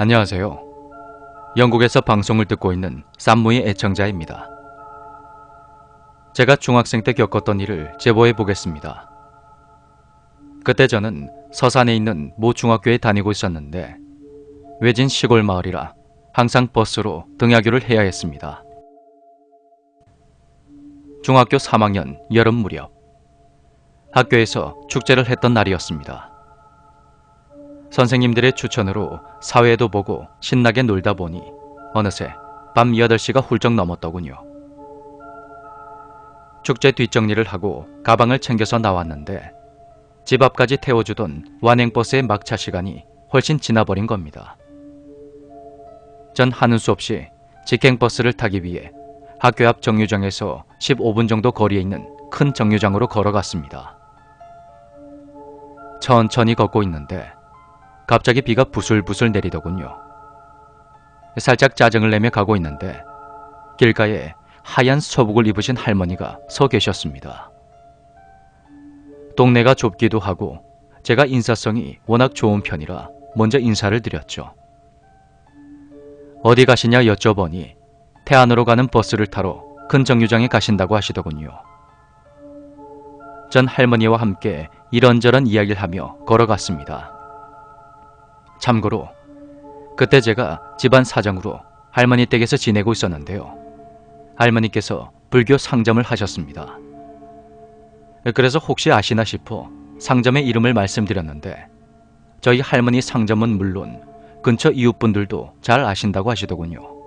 안녕하세요. 영국에서 방송을 듣고 있는 쌈무의 애청자입니다. 제가 중학생 때 겪었던 일을 제보해 보겠습니다. 그때 저는 서산에 있는 모 중학교에 다니고 있었는데 외진 시골 마을이라 항상 버스로 등하교를 해야 했습니다. 중학교 3학년 여름 무렵 학교에서 축제를 했던 날이었습니다. 선생님들의 추천으로 사회도 보고 신나게 놀다 보니 어느새 밤 8시가 훌쩍 넘었더군요. 축제 뒷정리를 하고 가방을 챙겨서 나왔는데 집 앞까지 태워주던 완행버스의 막차 시간이 훨씬 지나버린 겁니다. 전 하는 수 없이 직행버스를 타기 위해 학교 앞 정류장에서 15분 정도 거리에 있는 큰 정류장으로 걸어갔습니다. 천천히 걷고 있는데 갑자기 비가 부슬부슬 내리더군요. 살짝 짜증을 내며 가고 있는데 길가에 하얀 서복을 입으신 할머니가 서 계셨습니다. 동네가 좁기도 하고 제가 인사성이 워낙 좋은 편이라 먼저 인사를 드렸죠. 어디 가시냐 여쭤보니 태안으로 가는 버스를 타러 큰 정류장에 가신다고 하시더군요. 전 할머니와 함께 이런저런 이야기를 하며 걸어갔습니다. 참고로 그때 제가 집안 사정으로 할머니 댁에서 지내고 있었는데요. 할머니께서 불교 상점을 하셨습니다. 그래서 혹시 아시나 싶어 상점의 이름을 말씀드렸는데 저희 할머니 상점은 물론 근처 이웃분들도 잘 아신다고 하시더군요.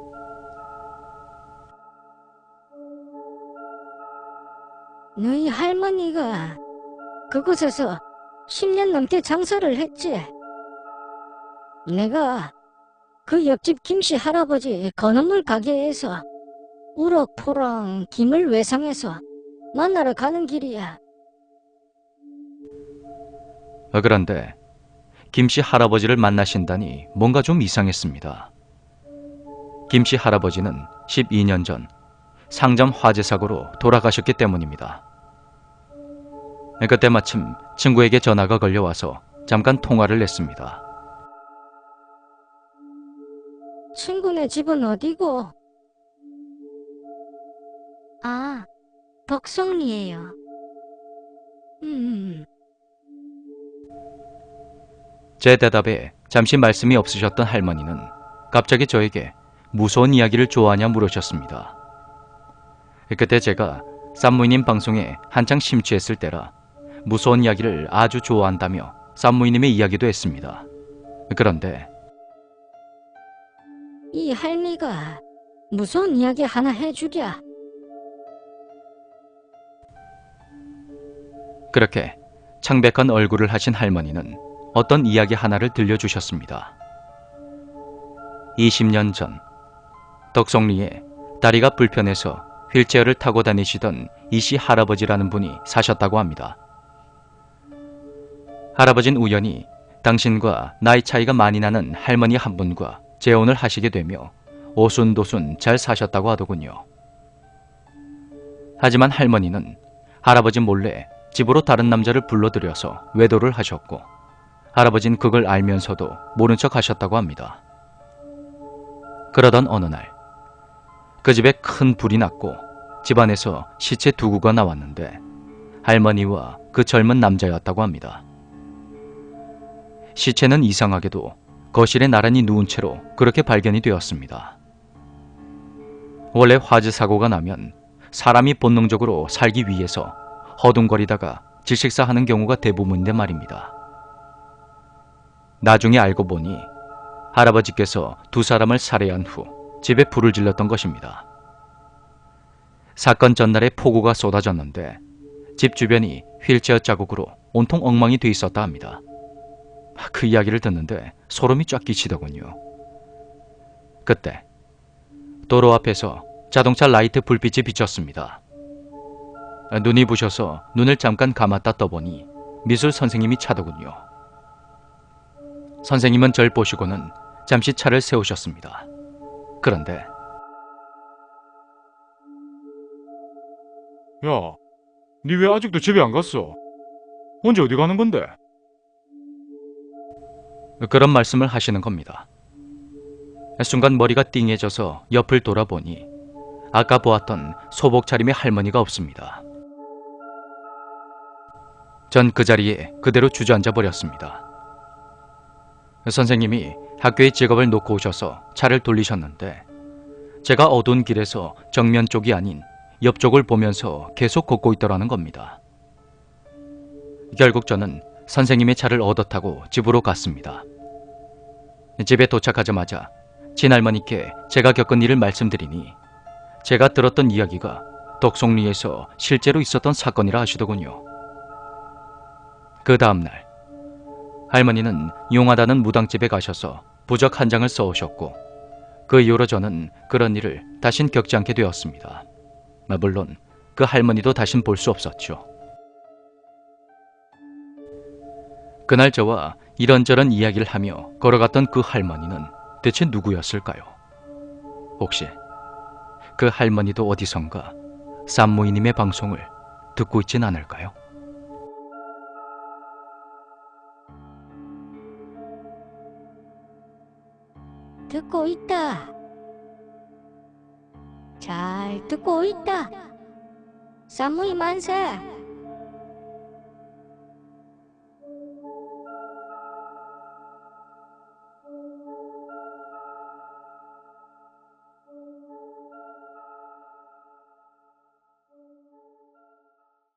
너희 할머니가 그곳에서 10년 넘게 장사를 했지. 내가 그 옆집 김씨 할아버지 건어물 가게에서 우럭포랑 김을 외상해서 만나러 가는 길이야. 그런데 김씨 할아버지를 만나신다니 뭔가 좀 이상했습니다. 김씨 할아버지는 12년 전 상점 화재 사고로 돌아가셨기 때문입니다. 그때 마침 친구에게 전화가 걸려와서 잠깐 통화를 했습니다. 친구네 집은 어디고? 아, 덕성리에요. 제 대답에 잠시 말씀이 없으셨던 할머니는 갑자기 저에게 무서운 이야기를 좋아하냐 물으셨습니다. 그때 제가 쌈무이님 방송에 한창 심취했을 때라 무서운 이야기를 아주 좋아한다며 쌈무이님의 이야기도 했습니다. 그런데 이 할미가 무서운 이야기 하나 해주랴. 그렇게 창백한 얼굴을 하신 할머니는 어떤 이야기 하나를 들려주셨습니다. 20년 전 덕성리에 다리가 불편해서 휠체어를 타고 다니시던 이씨 할아버지라는 분이 사셨다고 합니다. 할아버진 우연히 당신과 나이 차이가 많이 나는 할머니 한 분과 재혼을 하시게 되며 오순도순 잘 사셨다고 하더군요. 하지만 할머니는 할아버지 몰래 집으로 다른 남자를 불러들여서 외도를 하셨고 할아버진 그걸 알면서도 모른 척 하셨다고 합니다. 그러던 어느 날 그 집에 큰 불이 났고 집안에서 시체 2구가 나왔는데 할머니와 그 젊은 남자였다고 합니다. 시체는 이상하게도 거실에 나란히 누운 채로 그렇게 발견이 되었습니다. 원래 화재 사고가 나면 사람이 본능적으로 살기 위해서 허둥거리다가 질식사하는 경우가 대부분인데 말입니다. 나중에 알고 보니 할아버지께서 2사람을 살해한 후 집에 불을 질렀던 것입니다. 사건 전날에 폭우가 쏟아졌는데 집 주변이 휠체어 자국으로 온통 엉망이 돼 있었다 합니다. 그 이야기를 듣는데 소름이 쫙 끼치더군요. 그때 도로 앞에서 자동차 라이트 불빛이 비쳤습니다. 눈이 부셔서 눈을 잠깐 감았다 떠보니 미술 선생님이 차더군요. 선생님은 절 보시고는 잠시 차를 세우셨습니다. 그런데 야, 니 왜 아직도 집에 안 갔어? 언제 어디 가는 건데? 그런 말씀을 하시는 겁니다. 순간 머리가 띵해져서 옆을 돌아보니 아까 보았던 소복 차림의 할머니가 없습니다. 전 그 자리에 그대로 주저앉아 버렸습니다. 선생님이 학교의 직업을 놓고 오셔서 차를 돌리셨는데 제가 어두운 길에서 정면 쪽이 아닌 옆쪽을 보면서 계속 걷고 있더라는 겁니다. 결국 저는 선생님의 차를 얻어 타고 집으로 갔습니다. 집에 도착하자마자 친할머니께 제가 겪은 일을 말씀드리니 제가 들었던 이야기가 덕송리에서 실제로 있었던 사건이라 하시더군요. 그 다음날 할머니는 용하다는 무당집에 가셔서 부적 한 장을 써오셨고 그 이후로 저는 그런 일을 다신 겪지 않게 되었습니다. 물론 그 할머니도 다신 볼 수 없었죠. 그날 저와 이런저런 이야기를 하며 걸어갔던 그 할머니는 대체 누구였을까요? 혹시 그 할머니도 어디선가 산모이님의 방송을 듣고 있진 않을까요? 듣고 있다. 잘 듣고 있다. 산모이 만세.